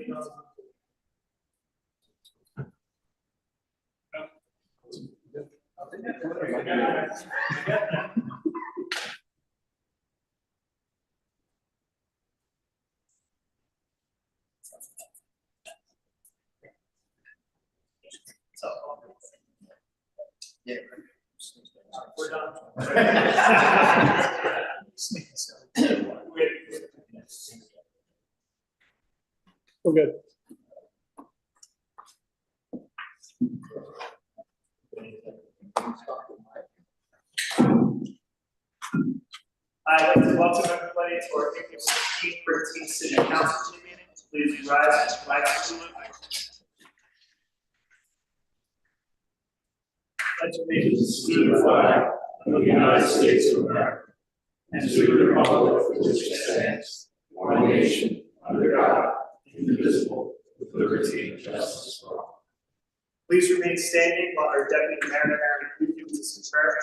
Yeah. We're done. We're good. I'd like to welcome everybody to our April 16th, 13th City Council meeting. Please rise and flag salute. Pledge allegiance to the flag of the United States of America and to the republic for which it stands, one nation, under God, indivisible, with liberty and justice for all. Please remain standing while our Deputy Mayor Karen reads us in prayer.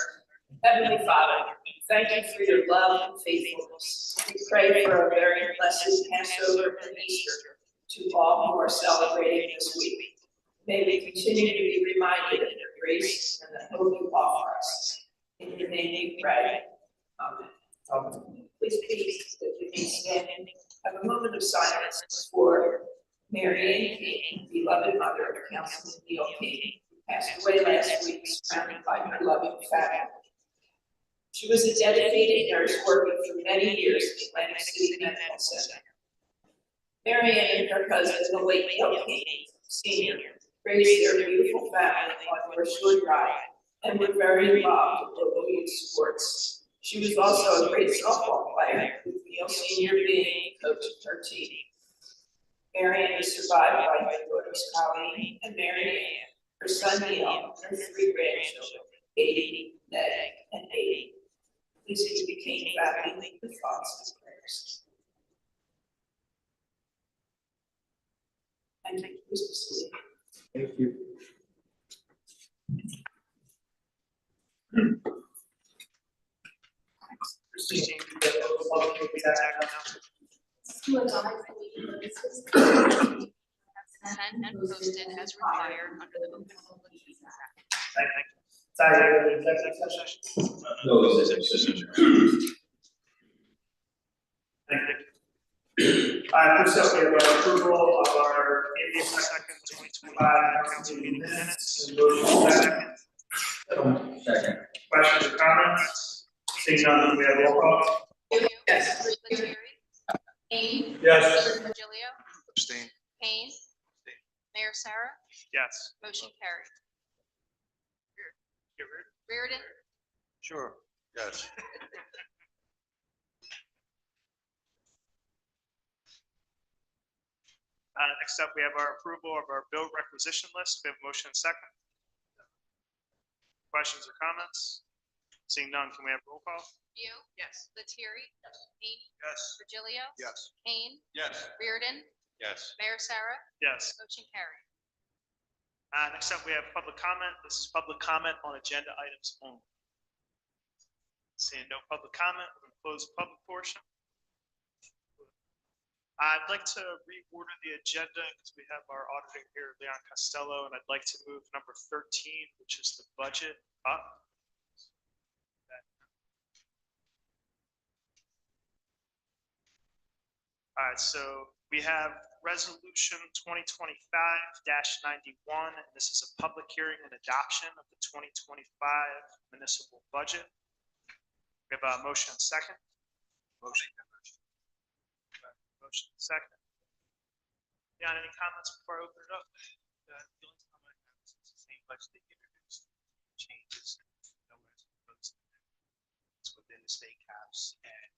Heavenly Father, thank you for your love and faithfulness. We pray for a very blessed Passover and Easter to all who are celebrating this week. May we continue to be reminded of your grace and the hope you offer us. In your name we pray. Amen. Please that you may stand and have a moment of silence for Mary Ann King, beloved mother of Councilman Neil King, who passed away last week, surrounded by her loving family. She was a dedicated nurse working for many years at Atlantic City Medical Center. Mary Ann and her husband, the late Neil King, Sr., raised their beautiful family on North Shore Drive and were very involved in local youth sports. She was also a great softball player, with Neil Sr. being coach of her team. Mary Ann is survived by her daughters Colleen and Mary Ann, her son Neil, and her 3 grandchildren, Katie, Ned, and Amy. Please keep the King family with thoughts and prayers. And thank you, Mr. Steve. Thank you. Christine, you get those public meetings act To adopt the meeting notices sent and posted as required under the Open Public Meetings Act. Thank you. Sorry, executive session. No executive session. Thank you. First up, we have our approval of our April 2nd, 2025 council meeting minutes. Motion Second. Questions or comments? Seeing none, we have roll call. Yes. Lettieri? Kane? Yes. Virgilio? Abstain. Kane? Mayor Sarah? Yes. Motion carried. Get rid of Reardon? Sure. Yes. Next up, we have our approval of our bill requisition list. We have a motion and second. Questions or comments? Seeing none, can we have roll call? You? Yes. Lettieri? Yes. Kane? Yes. Virgilio? Yes. Kane? Yes. Reardon? Yes. Mayor Sarah? Yes. Motion carried. Next up, we have public comment. This is public comment on agenda items only. Seeing no public comment, we're going to close the public portion. I'd like to reorder the agenda because we have our auditor here, Leon Costello, and I'd like to move number 13, which is the budget, up. All right, so we have resolution 2025-91, and this is a public hearing and adoption of the 2025 municipal budget. We have a motion and second. Motion second. Yeah, any comments before I open it up? The only comment I have is it's the same budget they introduced, changes, nowhere is proposed. It's within the state caps and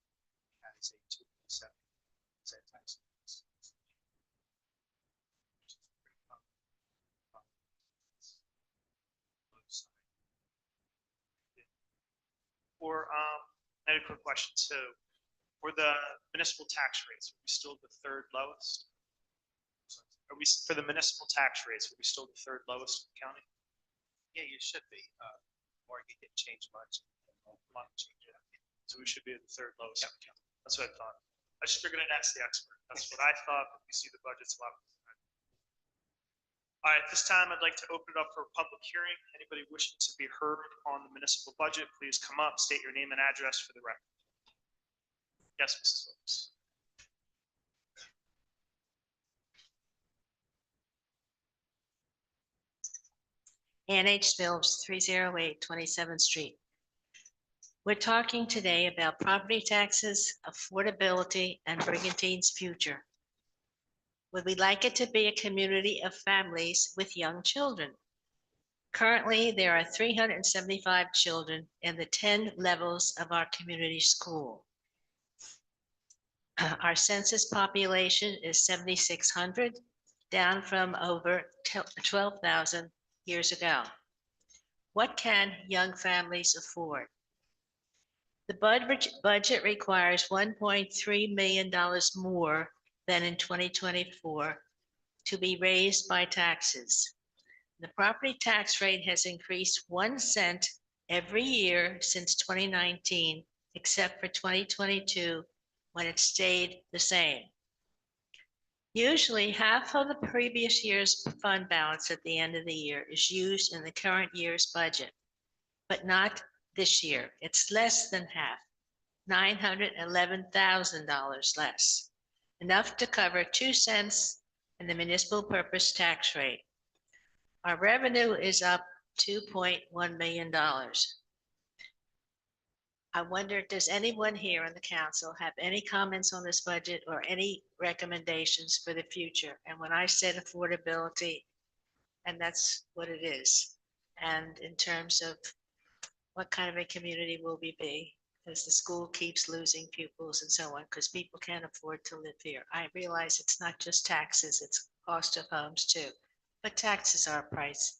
has a 2.7% tax. Or I had a quick question. So, for the municipal tax rates, are we still the third lowest? Are we for the municipal tax rates? Are we still the third lowest in the county? Yeah, you should be. Market didn't change much. So we should be at the third lowest in the county. That's what I thought. I just figured I'd ask the expert. That's what I thought, but we see the budget's a lot All right, at this time, I'd like to open it up for a public hearing. Anybody wishing to be heard on the municipal budget, please come up, state your name and address for the record. Yes, Mrs. Phillips. Ann H. Phillips, 308 27th Street. We're talking today about property taxes, affordability, and Brigantine's future. Would we like it to be a community of families with young children? Currently, there are 375 children in the 10 levels of our community school. Our census population is 7,600, down from over 12,000 years ago. What can young families afford? The budget requires $1.3 million more than in 2024 to be raised by taxes. The property tax rate has increased 1 cent every year since 2019, except for 2022, when it stayed the same. Usually, half of the previous year's fund balance at the end of the year is used in the current year's budget, but not this year. It's less than half, $911,000 less, enough to cover 2 cents in the municipal purpose tax rate. Our revenue is up $2.1 million. I wonder, does anyone here in the council have any comments on this budget or any recommendations for the future? And when I said affordability, and that's what it is. And in terms of what kind of a community will we be as the school keeps losing pupils and so on, because people can't afford to live here. I realize it's not just taxes, it's cost of homes too, but taxes are a price,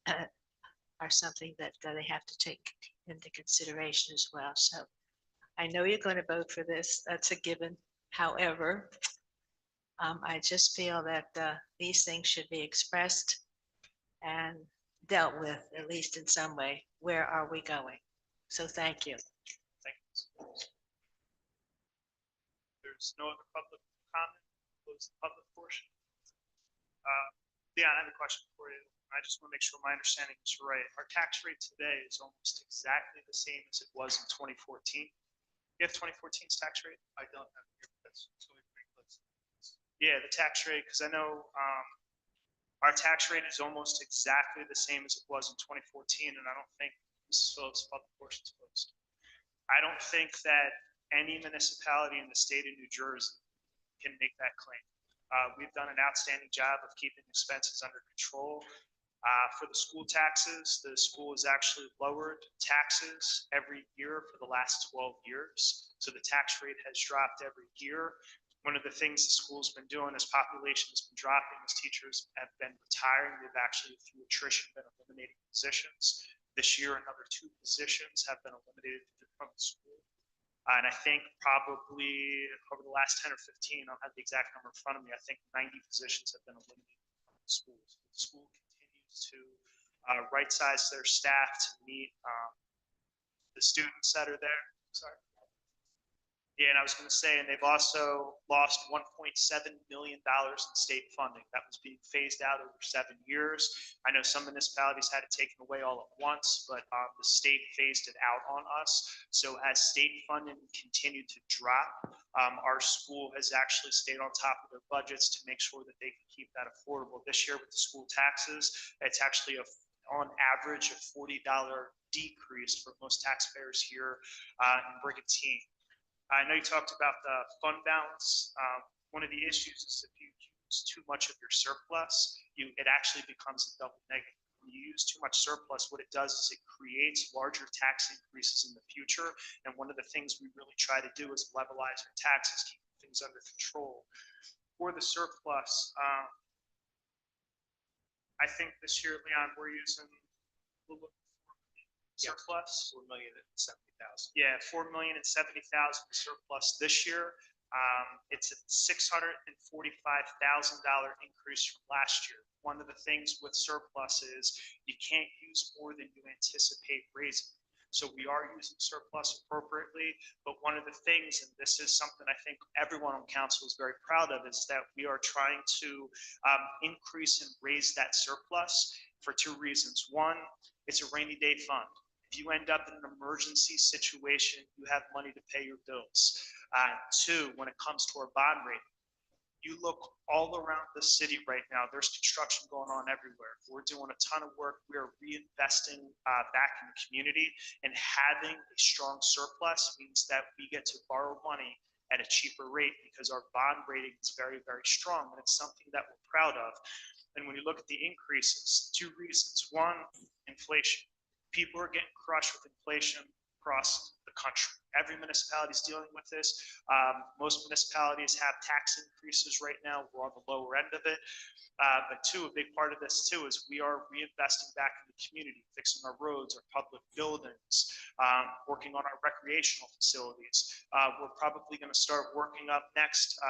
are something that they have to take into consideration as well. So I know you're going to vote for this. That's a given. However, I just feel that these things should be expressed and dealt with, at least in some way. Where are we going? So thank you. Thank you, Mrs. Phillips. There's no other public comment. Close the public portion. Leon, I have a question for you. I just want to make sure my understanding is right. Our tax rate today is almost exactly the same as it was in 2014. You have 2014's tax rate? I don't have it here, but that's so pretty close. Yeah, the tax rate, because I know our tax rate is almost exactly the same as it was in 2014, and I don't think Mrs. Phillips' public portion is closed. I don't think that any municipality in the state of New Jersey can make that claim. We've done an outstanding job of keeping expenses under control. For the school taxes, the school has actually lowered taxes every year for the last 12 years. So the tax rate has dropped every year. One of the things the school's been doing as population has been dropping, as teachers have been retiring, they've actually through attrition been eliminating positions. This year, another 2 positions have been eliminated from the school. And I think probably over the last 10 or 15, I don't have the exact number in front of me, I think 90 positions have been eliminated from the schools. The school continues to right-size their staff to meet the students that are there. Sorry. Yeah, and I was going to say, and they've also lost $1.7 million in state funding that was being phased out over 7 years. I know some municipalities had it taken away all at once, but the state phased it out on us. So as state funding continued to drop, our school has actually stayed on top of their budgets to make sure that they can keep that affordable. This year with the school taxes, it's actually on average a $40 decrease for most taxpayers here in Brigantine. I know you talked about the fund balance. One of the issues is if you use too much of your surplus, it actually becomes a double negative. When you use too much surplus, what it does is it creates larger tax increases in the future. And one of the things we really try to do is levelize our taxes, keep things under control. For the surplus, I think this year, Leon, we're using a little surplus. 4,070,000. Yeah, 4,070,000 surplus this year. It's a $645,000 increase from last year. One of the things with surplus is you can't use more than you anticipate raising. So we are using surplus appropriately, but one of the things, and this is something I think everyone on council is very proud of, is that we are trying to increase and raise that surplus for two reasons. One, it's a rainy day fund. If you end up in an emergency situation, you have money to pay your bills. Two, when it comes to our bond rating, you look all around the city right now, there's construction going on everywhere. We're doing a ton of work. We are reinvesting back in the community, and having a strong surplus means that we get to borrow money at a cheaper rate because our bond rating is very, very strong, and it's something that we're proud of. And when you look at the increases, two reasons. One, inflation. People are getting crushed with inflation across the country. Every municipality is dealing with this. Most municipalities have tax increases right now. We're on the lower end of it. But two, a big part of this too is we are reinvesting back in the community, fixing our roads, our public buildings, working on our recreational facilities. We're probably going to start working up next,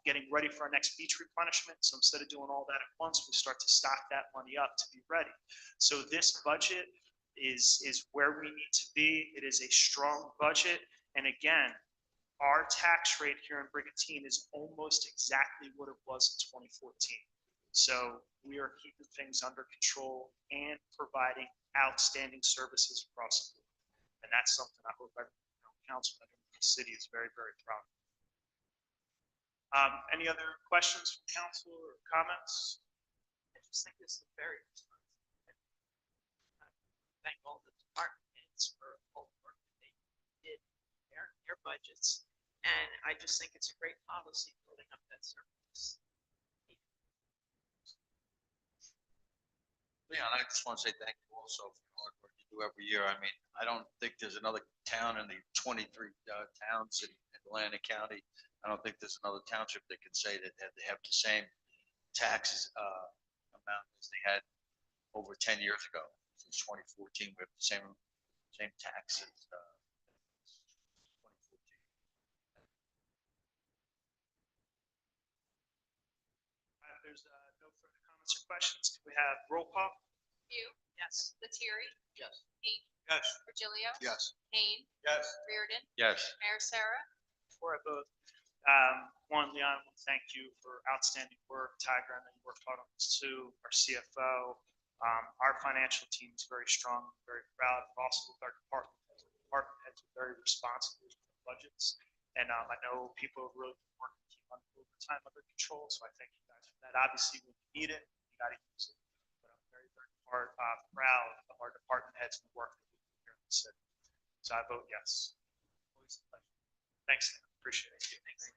getting ready for our next beach replenishment. So instead of doing all that at once, we start to stock that money up to be ready. So this budget is where we need to be. It is a strong budget. And again, our tax rate here in Brigantine is almost exactly what it was in 2014. So we are keeping things under control and providing outstanding services across the board. And that's something I hope every council member in the city is very, very proud of. Any other questions from council or comments? I just think this is very thank all the department heads for all the work that they did in their budgets. And I just think it's a great policy building up that surplus. Leon, I just want to say thank you also for the hard work you do every year. I mean, I don't think there's another town in the 23 towns in Atlantic County. I don't think there's another township that can say that they have the same taxes amount as they had over 10 years ago. Since 2014, we have the same taxes. 2014. There's no further comments or questions. Can we have roll call? View, Yes. Lettieri, Yes. Payne, Yes. Virgilio, Yes. Kane, Yes. Reardon, Yes. Mayor Sarah. Before I vote, one, Leon, I want to thank you for outstanding work. Tiger, I know you worked hard on this too. Our CFO, our financial team is very strong, very proud, but also with our department heads. Our department heads are very responsible with the budgets. And I know people have really been working to keep overtime under control. So I thank you guys for that. Obviously, when you need it, you got to use it. But I'm very, very proud of our department heads and the work that we do here in the city. So I vote yes. Always a pleasure. Thanks, Leon. Appreciate it. Thanks, Leon.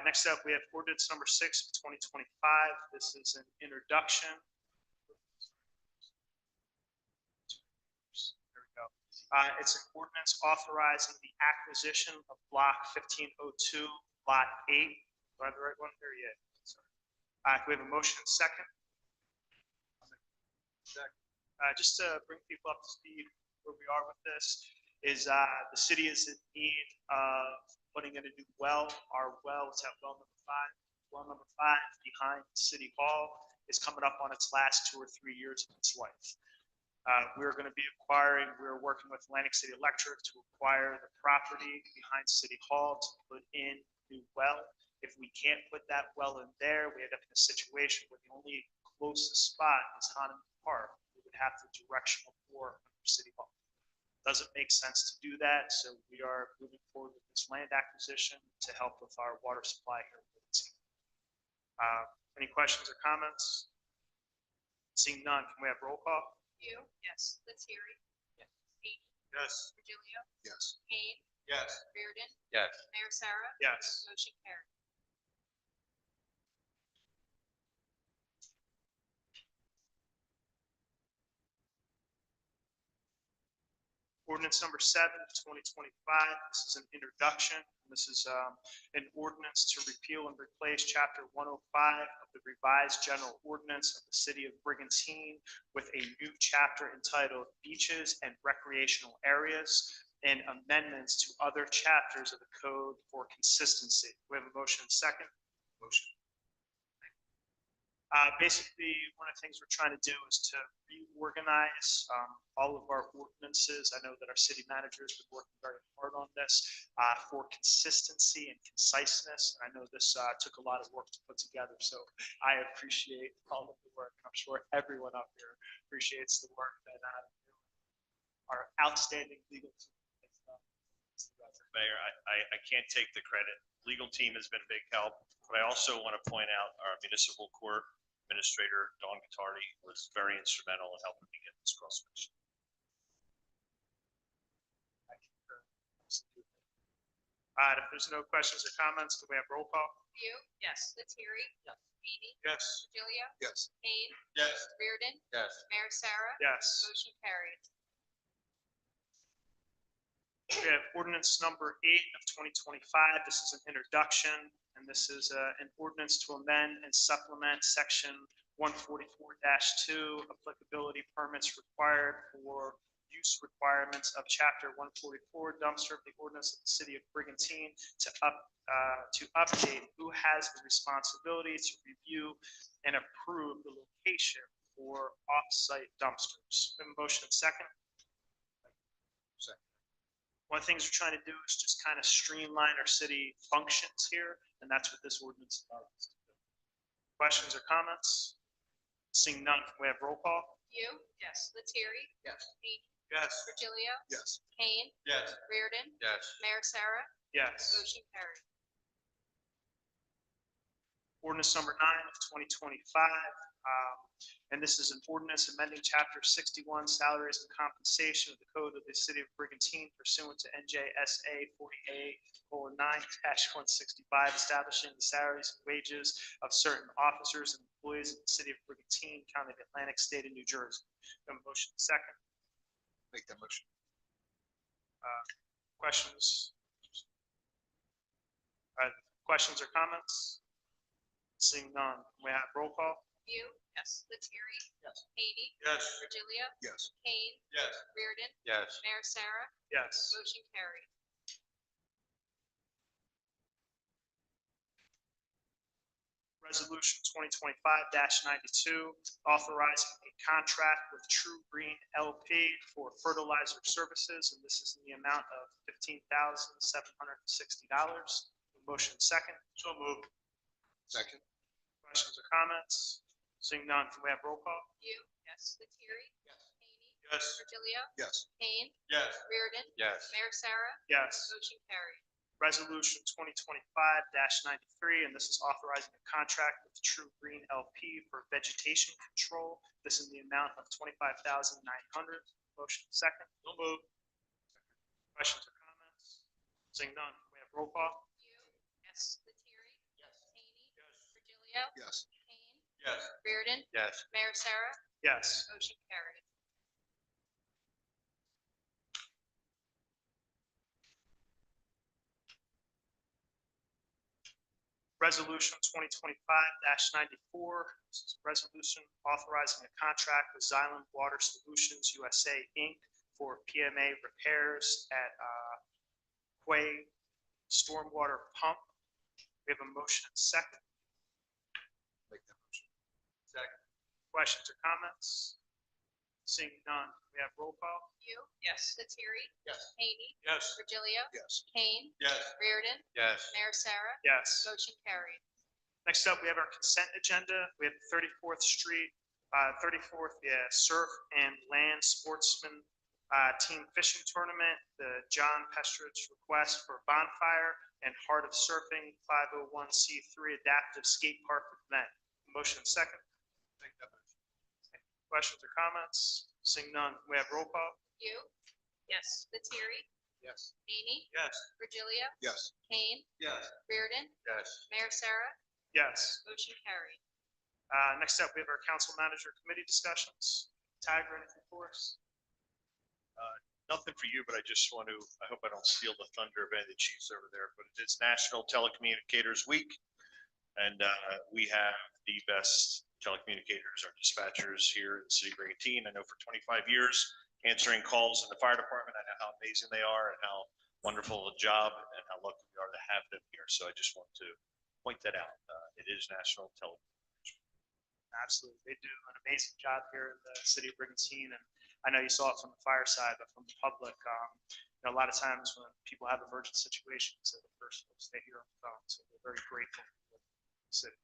Next up, we have ordinance number 6 of 2025. This is an introduction. There we go. It's an ordinance authorizing the acquisition of block 1502, lot 8. Do I have the right one? There you go. Can we have a motion and second? Just to bring people up to speed where we are with this, is the city is in need of putting in a new well. Our well, it's at well number 5. Well number 5 behind City Hall is coming up on its last 2 or 3 years of its life. We're going to be we're working with Atlantic City Electric to acquire the property behind City Hall to put in a new well. If we can't put that well in there, we end up in a situation where the only closest spot is Hahnemann Park. We would have to directional bore under City Hall. Doesn't make sense to do that, so we are moving forward with this land acquisition to help with our water supply here. Any questions or comments? Seeing none, can we have roll call? View, Yes. Lettieri, Yes. Payne, Yes. Virgilio, Yes. Kane, Yes. Reardon, Yes. Mayor Sarah. Yes. Motion carried. Ordinance number 7 of 2025. This is an introduction. This is an ordinance to repeal and replace Chapter 105 of the revised general ordinance of the city of Brigantine with a new chapter entitled Beaches and Recreational Areas. and amendments to other chapters of the code for consistency. We have a motion and second. Motion. Basically, one of the things we're trying to do is to reorganize all of our ordinances. I know that our city manager has been working very hard on this for consistency and conciseness. I know this took a lot of work to put together, so I appreciate all of the work. I'm sure everyone up here appreciates the work that our outstanding legal team has done. Mayor, I can't take the credit. Legal team has been a big help, but I also want to point out our municipal court administrator, Dawn Guittardi, was very instrumental in helping me get this cross section. If there's no questions or comments, do we have roll call? View. Yes. Lettieri. Yes. Hany. Yes. Virgilio. Yes. Kane. Yes. Reardon. Yes. Mayor Sarah. Yes. Motion carried. We have ordinance number 8 of 2025. This is an introduction, and this is an ordinance to amend and supplement section 144-2, applicability permits required for use requirements of chapter 144 dumpster of the ordinance of the city of Brigantine to update who has the responsibility to review and approve the location for off-site dumpsters. We have a motion and second. One of the things we're trying to do is just kind of streamline our city functions here, and that's what this ordinance does. Questions or comments? Seeing none, can we have roll call? View. Yes. Lettieri. Yes. Hany. Yes. Virgilio. Yes. Kane. Yes. Reardon. Yes. Mayor Sarah. Yes. Motion carried. Ordinance number 9 of 2025. And this is an ordinance amending chapter 61 salaries and compensation of the code of the city of Brigantine pursuant to NJSA 48:9-165, establishing the salaries and wages of certain officers and employees of the city of Brigantine, county of Atlantic, state of New Jersey. Do I have a motion second? Make that motion. Questions? Questions or comments? Seeing none, we have roll call? View. Yes. Lettieri. Yes. Hany. Yes. Virgilio. Yes. Kane. Yes. Reardon. Yes. Mayor Sarah. Yes. Motion carried. Resolution 2025-92, authorizing a contract with True Green LP for fertilizer services, and this is in the amount of $15,760. Motion second. So moved. Second. Questions or comments? Seeing none, can we have roll call? View. Yes. Lettieri. Yes. Hany. Yes. Virgilio. Yes. Kane. Yes. Reardon. Yes. Mayor Sarah. Yes. Motion carried. Resolution 2025-93, and this is authorizing a contract with True Green LP for vegetation control. This is in the amount of $25,900. Motion second. So moved. Questions or comments? Seeing none, can we have roll call? View. Yes. Lettieri. Yes. Hany. Virgilio. Yes. Kane. Yes. Reardon. Yes. Mayor Sarah. Yes. Motion carried. Resolution 2025-94, this is a resolution authorizing a contract with Xylem Water Solutions USA, Inc. for PMA repairs at Quay Stormwater Pump. We have a motion and second. Make that motion. Second. Questions or comments? Seeing none, we have roll call? View. Yes. Lettieri. Yes. Haney. Yes. Virgilio. Yes. Kane. Yes. Reardon. Yes. Mayor Sarah. Yes. Motion carried. Next up, we have our consent agenda. We have 34th Street, 34th Surf and Land Sportsman Team Fishing Tournament, the John Pestridge request for bonfire, and Heart of Surfing 501c3 Adaptive Skate Park event. Motion second. Make that motion. Questions or comments? Seeing none, we have roll call. View. Yes. Lettieri. Yes. Haney. Yes. Virgilio. Yes. Kane. Yes. Reardon. Yes. Mayor Sarah. Yes. Motion carried. Next up, we have our council manager committee discussions. Tiger, anything for us? Nothing for you, but I just want to, I hope I don't steal the thunder of any of the chiefs over there, but it is National Telecommunicators Week. And we have the best telecommunicators, our dispatchers here in the city of Brigantine. I know for 25 years, answering calls in the fire department, I know how amazing they are and how wonderful a job and how lucky we are to have them here. So I just want to point that out. It is National Television. Absolutely. They do an amazing job here in the city of Brigantine. And I know you saw it from the fire side, but from the public, a lot of times when people have emergent situations, they're the first folks they hear on the phone. So we're very grateful for the city.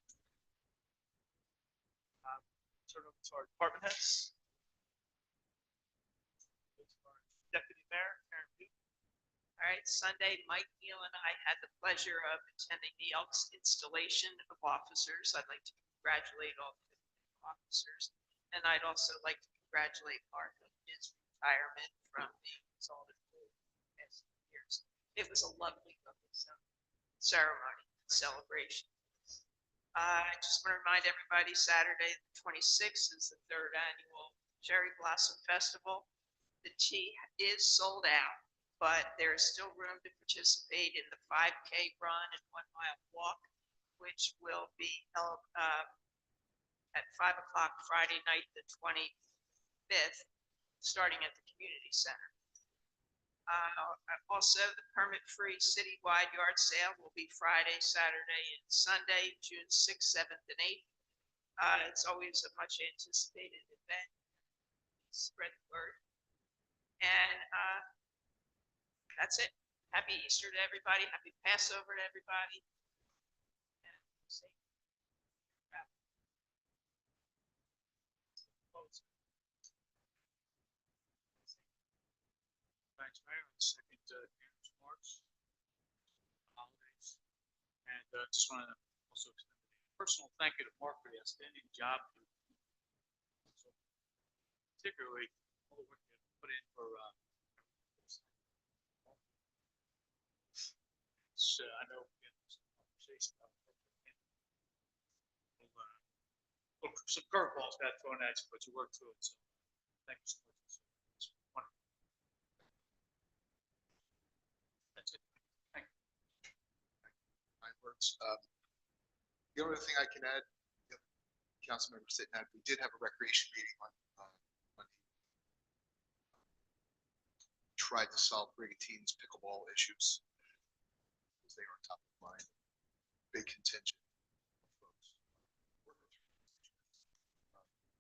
Turn over to our department heads. Deputy Mayor, Karen Butte. All right, Sunday, Mike, Neal, and I had the pleasure of attending the Elks installation of officers. I'd like to congratulate all the officers, and I'd also like to congratulate Mark on his retirement from being consulted for the past years. It was a lovely ceremony and celebration. I just want to remind everybody, Saturday, the 26th is the 3rd annual Cherry Blossom Festival. The tea is sold out, but there is still room to participate in the 5K run and 1 mile walk, which will be held at 5 o'clock Friday night, the 25th, starting at the community center. Also, the permit-free citywide yard sale will be Friday, Saturday, and Sunday, June 6th, 7th, and 8th. It's always a much anticipated event. Spread the word. And that's it. Happy Easter to everybody. Happy Passover to everybody. And safe travel. Thanks, Mayor. Second, Karen's remarks. Holidays. And just want to also extend a personal thank you to Mark for the outstanding job. Particularly all the work you put in for I know we had some conversation about some curveballs got thrown at you, but you worked through it. So thank you so much. It's wonderful. That's it. Thank you. Kind words. The only thing I can add, Councilmember Sitton, we did have a recreation meeting on tried to solve Brigantine's pickleball issues because they are top of mind. Big contingent of folks.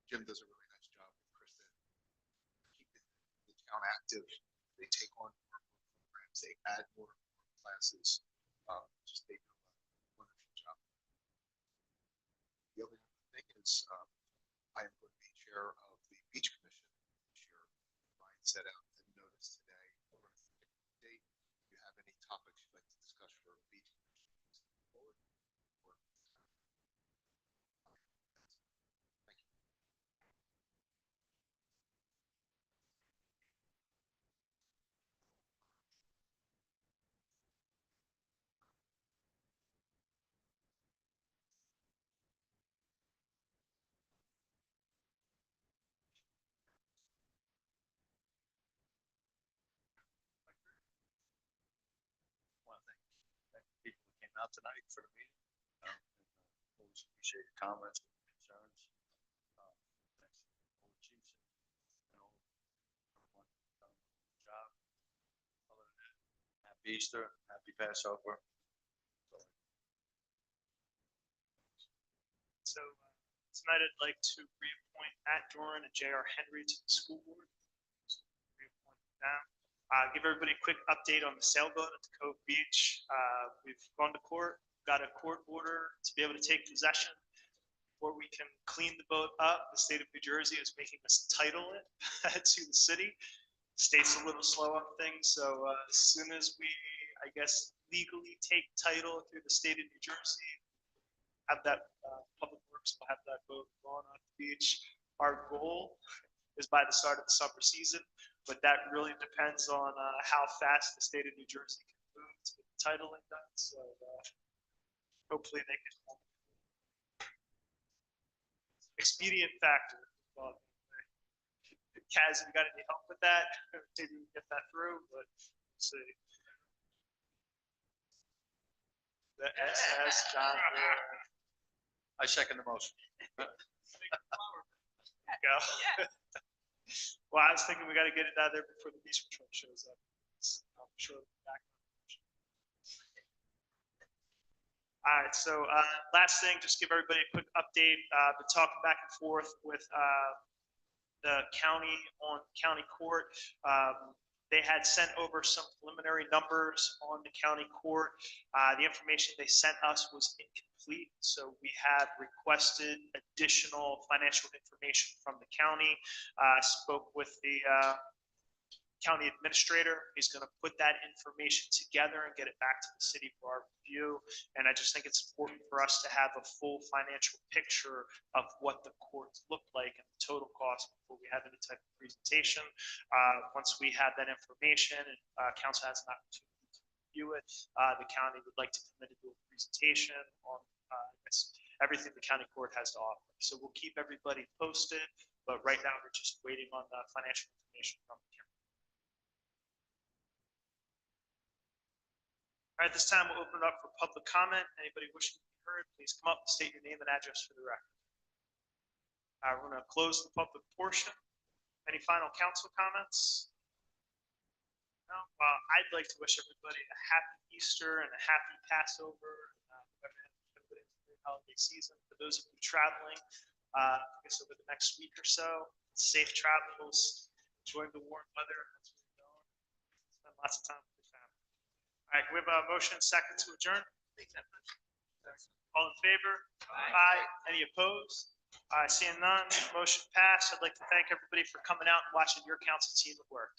Jim does a really nice job with Kristen keeping the town active. They take on more programs, they add more classes. Just they do a wonderful job. The other thing is I am going to be chair of the beach commission this year. Ryan set out a notice today. Date. If you have any topics you'd like to discuss for a beach commission, forward. Thank you. Thank the people who came out tonight for the meeting. Always appreciate your comments and concerns. Thanks to all the chiefs and all everyone done a good job. Other than that, happy Easter, happy Passover. So tonight I'd like to reappoint Matt Doran and J.R. Henry to the school board. So reappoint them. Give everybody a quick update on the sailboat at the Cove Beach. We've gone to court, got a court order to be able to take possession before we can clean the boat up. The state of New Jersey is making us title it to the city. The state's a little slow on things, so as soon as we, I guess, legally take title through the state of New Jersey, have that public works, will have that boat gone on the beach. Our goal is by the start of the summer season, but that really depends on how fast the state of New Jersey can move to get the titling done. So hopefully they can. Expedient factor. Kaz, have you got any help with that? Maybe we can get that through, but we'll see. The SS John. I second the motion. Go. Well, I was thinking we got to get it out there before the beach patrol shows up. I'm sure we'll be back. All right, so last thing, just give everybody a quick update. Been talking back and forth with the county on county court. They had sent over some preliminary numbers on the county court. The information they sent us was incomplete, so we have requested additional financial information from the county. Spoke with the county administrator. He's going to put that information together and get it back to the city for our review. And I just think it's important for us to have a full financial picture of what the courts look like and the total cost before we have any type of presentation. Once we have that information and council has an opportunity to review it, the county would like to come in and do a presentation on everything the county court has to offer. So we'll keep everybody posted, but right now we're just waiting on the financial information from the county. All right, this time we'll open it up for public comment. Anybody wishing to be heard, please come up and state your name and address for the record. We're going to close the public portion. Any final council comments? No? I'd like to wish everybody a happy Easter and a happy Passover. Holiday season. For those of you traveling, I guess over the next week or so, safe travels, enjoy the warm weather. That's where we're going. Spend lots of time with your family. All right, we have a motion second to adjourn. All in favor? Aye. Any opposed? Seeing none, motion passed. I'd like to thank everybody for coming out and watching your council team at work.